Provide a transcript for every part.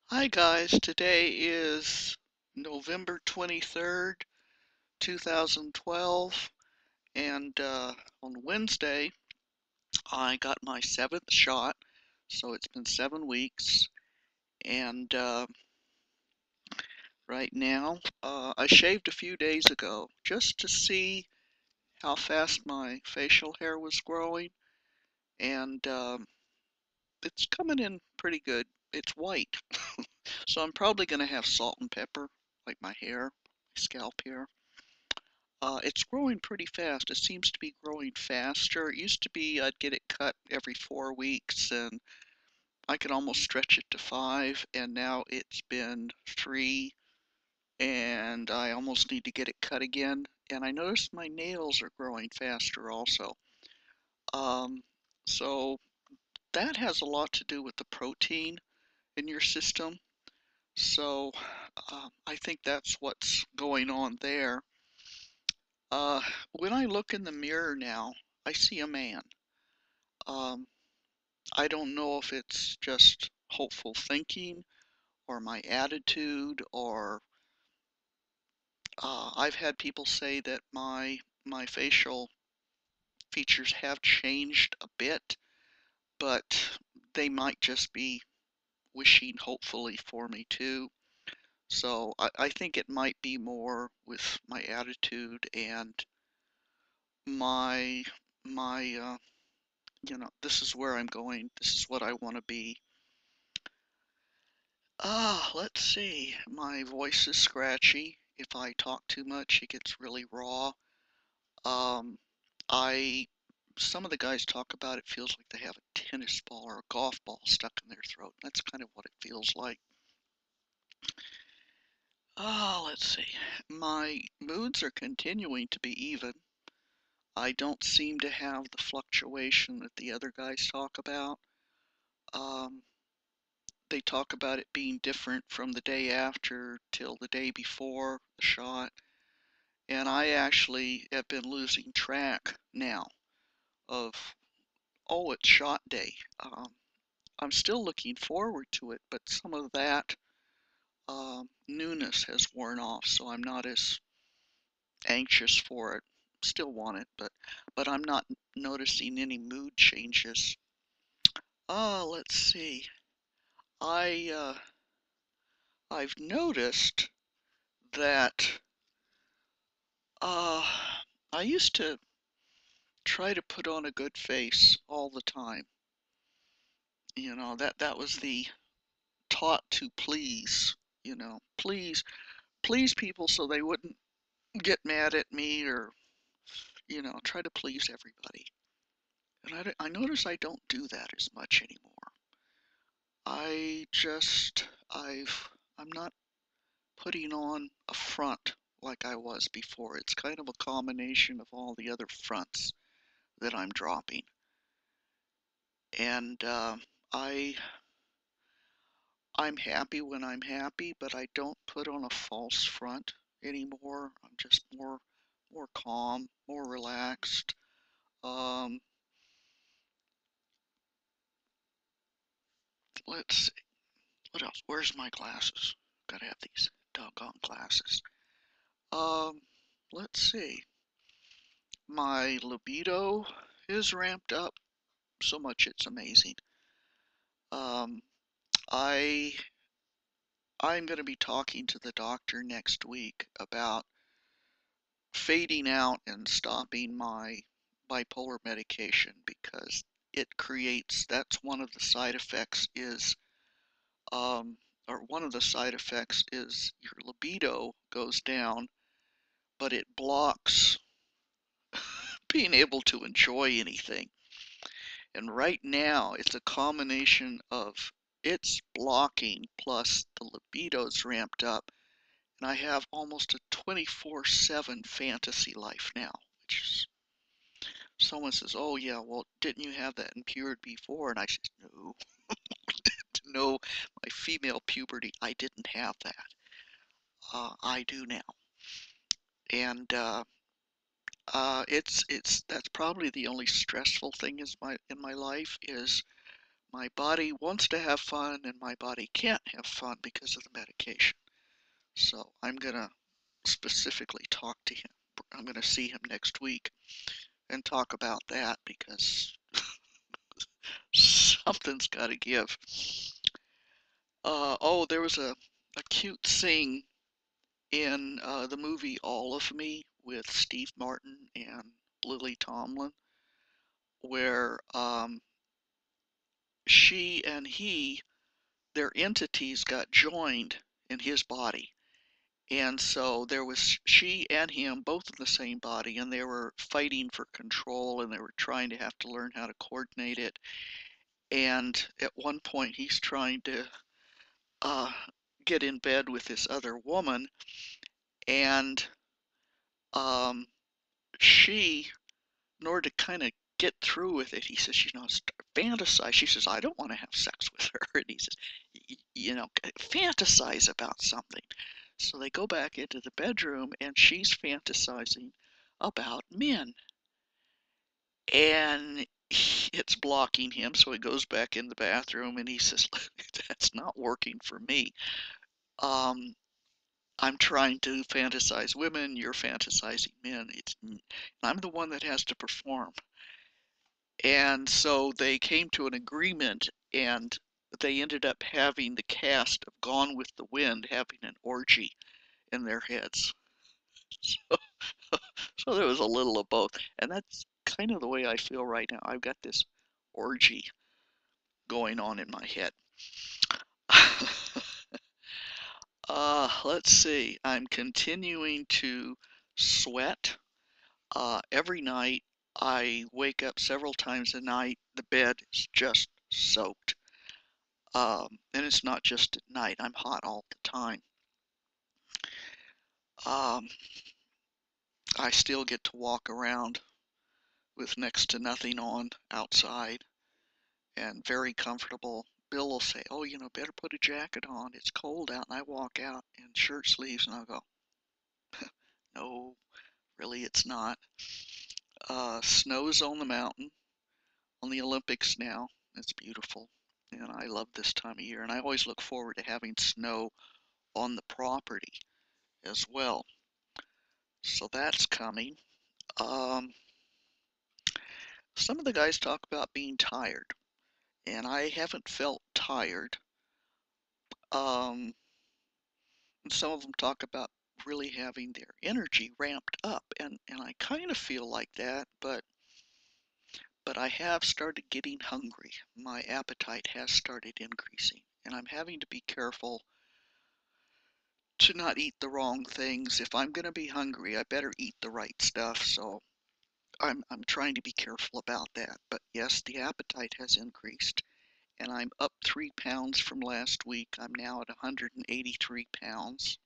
Hi guys, today is November 23rd, 2012, and on Wednesday I got my seventh shot, so it's been 7 weeks, and right now I shaved a few days ago just to see how fast my facial hair was growing, and it's coming in pretty good. It's white, so I'm probably going to have salt and pepper, like my hair, my scalp hair. It's growing pretty fast. It seems to be growing faster. It used to be I'd get it cut every 4 weeks and I could almost stretch it to 5, and now it's been 3 and I almost need to get it cut again. And I noticed my nails are growing faster also. Um, so that has a lot to do with the protein in your system. So I think that's what's going on there. Uh, when I look in the mirror now, I see a man. Um, I don't know if it's just hopeful thinking or my attitude or I've had people say that my facial features have changed a bit, but they might just be wishing hopefully for me too. So I think it might be more with my attitude and my my this is where I'm going. This is what I want to be. Let's see. My voice is scratchy. If I talk too much, it gets really raw. Um, I Some of the guys talk about it feels like they have a tennis ball or a golf ball stuck in their throat. That's kind of what it feels like. Let's see. My moods are continuing to be even. I don't seem to have the fluctuation that the other guys talk about. Um, they talk about it being different from the day after till the day before the shot. And I actually have been losing track now of, oh, it's shot day. I'm still looking forward to it, but some of that newness has worn off, so I'm not as anxious for it. Still want it, but I'm not noticing any mood changes. Let's see. I I've noticed that uh, I used to try to put on a good face all the time. That was the taught to please, please people so they wouldn't get mad at me or, try to please everybody. And I notice I don't do that as much anymore. I just, I'm not putting on a front like I was before. It's kind of a combination of all the other fronts that I'm dropping. And I I'm happy when I'm happy, but I don't put on a false front anymore. I'm just more calm, more relaxed. Um, let's see. What else? Where's my glasses? Gotta have these doggone glasses. Um, let's see. My libido is ramped up so much it's amazing. Um, I I'm gonna be talking to the doctor next week about fading out and stopping my bipolar medication because that's one of the side effects is um, or one of the side effects is your libido goes down, but it blocks being able to enjoy anything. And right now it's a combination of it's blocking plus the libido's ramped up, and I have almost a 24/7 fantasy life now, which is someone says, "Oh yeah, well, didn't you have that in puberty before?" And I said, "No, no, my female puberty, I didn't have that. I do now." And it's that's probably the only stressful thing is my in my life is my body wants to have fun and my body can't have fun because of the medication. So I'm going to specifically talk to him. I'm going to see him next week and talk about that because something's got to give. Oh, there was a cute scene in the movie All of Me with Steve Martin and Lily Tomlin where she and he, their entities got joined in his body. And so there was she and him both in the same body, and they were fighting for control, and they were trying to have to learn how to coordinate it. And at one point, he's trying to uh, get in bed with this other woman, and um, she, in order to kind of get through with it, he says, fantasize. She says, I don't want to have sex with her. And he says, fantasize about something. So they go back into the bedroom, and she's fantasizing about men. And it's blocking him, so he goes back in the bathroom, and he says, that's not working for me. Um, I'm trying to fantasize women, you're fantasizing men. I'm the one that has to perform. And so they came to an agreement, and they ended up having the cast of Gone with the Wind having an orgy in their heads. So, so there was a little of both. And that's kind of the way I feel right now. I've got this orgy going on in my head. Let's see. I'm continuing to sweat. Every night I wake up several times a night. The bed is just soaked. And it's not just at night. I'm hot all the time. Um, I still get to walk around with next to nothing on outside and very comfortable. Bill will say, oh, better put a jacket on. It's cold out. And I walk out in shirt sleeves and I'll go, no, really it's not. Snow's on the mountain, on the Olympics now. It's beautiful. And I love this time of year. And I always look forward to having snow on the property as well. So that's coming. Um, some of the guys talk about being tired, and I haven't felt tired. Um, and some of them talk about really having their energy ramped up, and I kind of feel like that, but I have started getting hungry. My appetite has started increasing, and I'm having to be careful to not eat the wrong things. If I'm going to be hungry, I better eat the right stuff. So I'm trying to be careful about that. But yes, the appetite has increased, and I'm up 3 pounds from last week. I'm now at 183 pounds,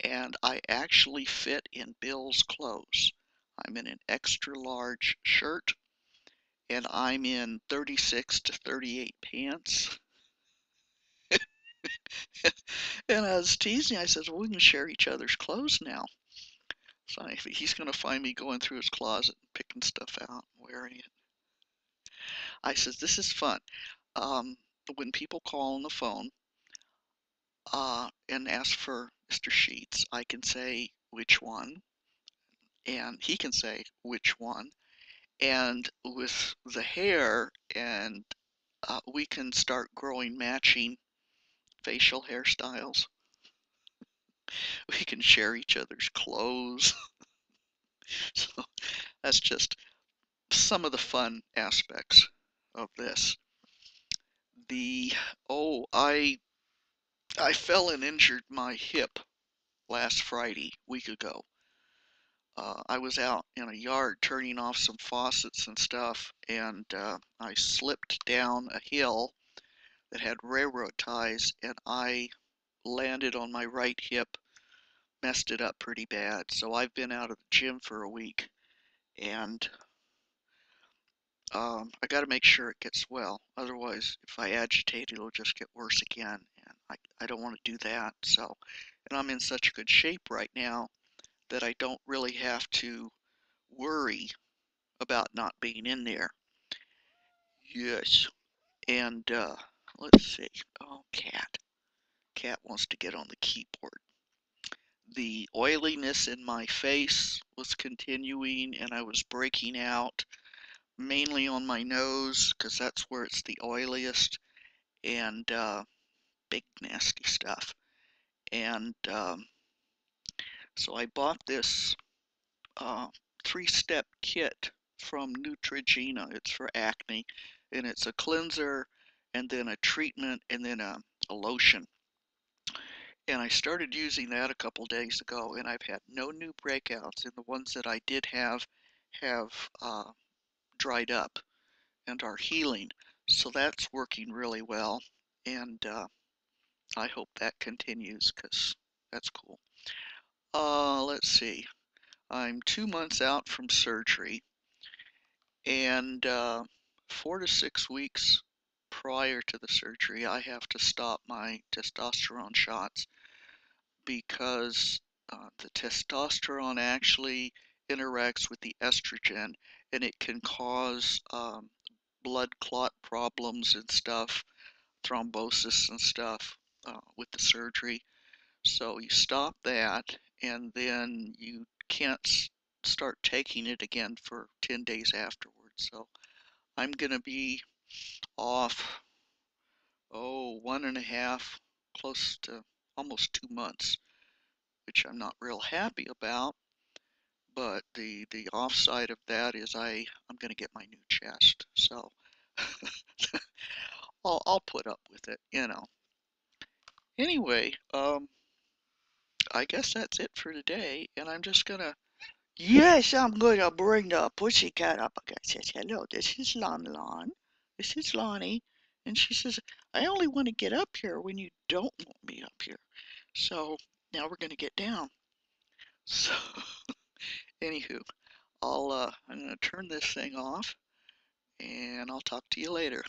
and I actually fit in Bill's clothes. I'm in an extra large shirt, and I'm in 36 to 38 pants. And I was teasing, I said, well, we can share each other's clothes now. So he's going to find me going through his closet and picking stuff out and wearing it. I says, this is fun. Um, when people call on the phone and ask for Mr. Sheets, I can say which one, and he can say which one. And with the hair, and we can start growing matching facial hairstyles. We can share each other's clothes. So that's just some of the fun aspects of this. The I fell and injured my hip last Friday, week ago. I was out in a yard turning off some faucets and stuff, and I slipped down a hill that had railroad ties, and I landed on my right hip, messed it up pretty bad. So I've been out of the gym for a week, and I got to make sure it gets well. Otherwise, if I agitate, it'll just get worse again, and I don't want to do that. So, and I'm in such good shape right now that I don't really have to worry about not being in there. Yes. And let's see. Oh, cat. Cat wants to get on the keyboard. The oiliness in my face was continuing, and I was breaking out mainly on my nose because that's where it's the oiliest, and big nasty stuff. And so I bought this uh, three-step kit from Neutrogena. It's for acne, and it's a cleanser, and then a treatment, and then a lotion. And I started using that a couple days ago, and I've had no new breakouts, and the ones that I did have dried up and are healing. So that's working really well, and I hope that continues because that's cool. Let's see. I'm 2 months out from surgery, and 4 to 6 weeks prior to the surgery, I have to stop my testosterone shots because the testosterone actually interacts with the estrogen, and it can cause blood clot problems and stuff, thrombosis and stuff with the surgery. So you stop that, and then you can't start taking it again for 10 days afterwards. So I'm going to be off, 1.5, close to almost 2 months, which I'm not real happy about. But the offside of that is I'm going to get my new chest. So I'll put up with it. Anyway, I guess that's it for today, and I'm just gonna. Yes, I'm gonna bring the pussycat up again. Says, hello, this is Lon Lon. This is Lonnie. And she says, I only want to get up here when you don't want me up here. So now we're gonna get down. So anywho, I'm gonna turn this thing off, and I'll talk to you later.